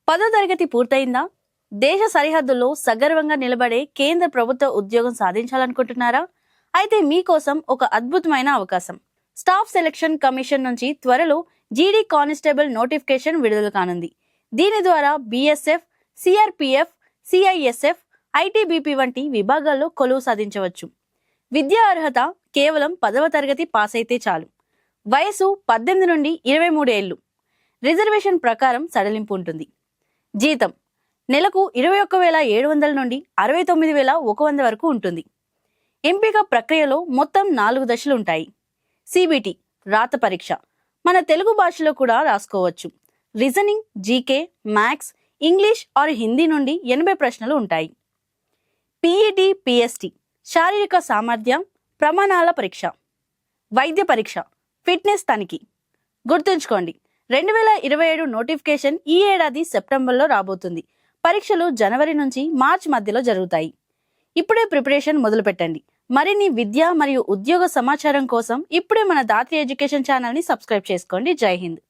10వ తరగతి పూర్తయిందా? దేశ సరిహద్దుల్లో సగర్వంగా నిలబడే కేంద్ర ప్రభుత్వ ఉద్యోగం సాధించాలనుకుంటున్నారా? అయితే మీకోసం ఒక అద్భుతమైన అవకాశం. స్టాఫ్ సెలక్షన్ కమిషన్ నుంచి త్వరలో జీడీ కానిస్టేబుల్ నోటిఫికేషన్ విడుదల కానుంది. దీని ద్వారా బీఎస్ఎఫ్, సిఆర్పిఎఫ్, సిఐఎస్ఎఫ్, ఐటీబీపీ వంటి విభాగాల్లో కొలువు సాధించవచ్చు. విద్యా అర్హత కేవలం 10వ తరగతి పాస్ అయితే చాలు. వయసు 18 నుండి 23 ఏళ్లు. రిజర్వేషన్ ప్రకారం సడలింపు ఉంటుంది. జీతం నెలకు 21,700 నుండి 69,100 వరకు ఉంటుంది. ఎంపిక ప్రక్రియలో మొత్తం 4 దశలు ఉంటాయి. సిబిటి రాత పరీక్ష మన తెలుగు భాషలో కూడా రాసుకోవచ్చు. Reasoning, GK, maths, English are Hindi నుండి 80 ప్రశ్నలు ఉంటాయి. పిఈటి, పిఎస్టి శారీరక సామర్థ్యం ప్రమాణాల పరీక్ష. వైద్య పరీక్ష ఫిట్నెస్ తనిఖీ. గుర్తుంచుకోండి, 2027 నోటిఫికేషన్ ఈ ఏడాది సెప్టెంబర్లో రాబోతుంది. పరీక్షలు జనవరి నుంచి మార్చి మధ్యలో జరుగుతాయి. ఇప్పుడే ప్రిపరేషన్ మొదలు పెట్టండి. మరిన్ని విద్య మరియు ఉద్యోగ సమాచారం కోసం ఇప్పుడే మన దాత్రి ఎడ్యుకేషన్ ఛానల్ని సబ్స్క్రైబ్ చేసుకోండి. జై హింద్.